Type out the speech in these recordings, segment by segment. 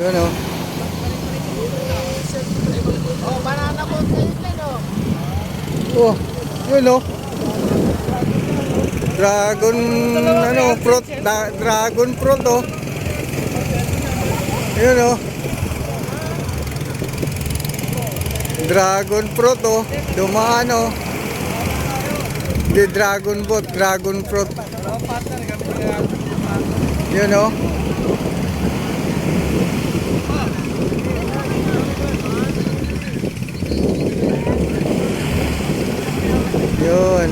Yun o. Oh, banana boat kayo din, oh. Oh, yun o. Dragon, ano, fruit, dragon fruit o. Yun o. Dragon fruit o. Dumaan o. Di dragon boat, dragon fruit. Yun o. Yun.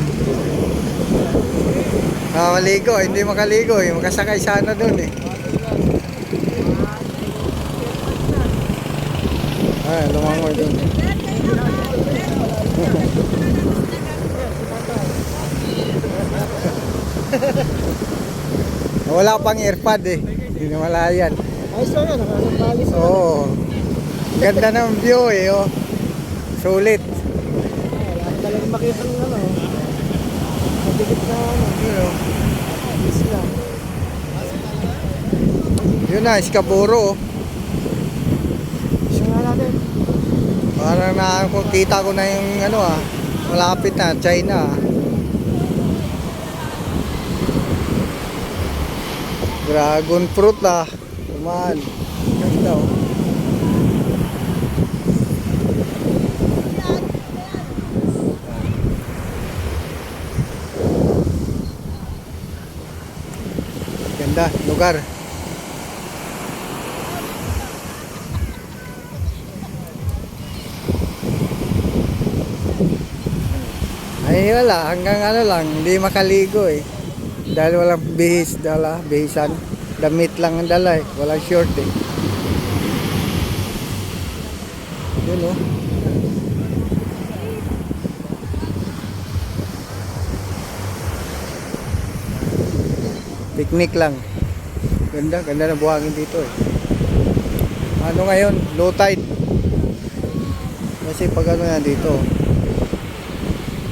Makaligo, hindi makaligo eh. Makasakay sana dun eh. Ay, lumangoy dun. Wala pang earpad eh. Hindi na malayan. Ayos lang yan, nakasabagis. Oo. Ganda ng view eh. Oh. Sulit. Wala talagang makita ng ano. Mabigit na ano. Yun o. Isla. Yun na, Scarborough. Siya nga natin. Parang nakakita ko na yung ano ah. Malapit na, China ah. Dragon fruit ah. Kumaan. Ganda oh. Ganda, lugar. Ay wala, hanggang ano lang, hindi makaligo eh. Dahil walang bihis dala, bihisan. Damit lang ang dala eh, walang short eh. Yun oh. Picnic lang. Ganda, ganda na buhangin dito eh. Ano ngayon? Low tide. Kasi pag ano yan dito.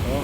Oh.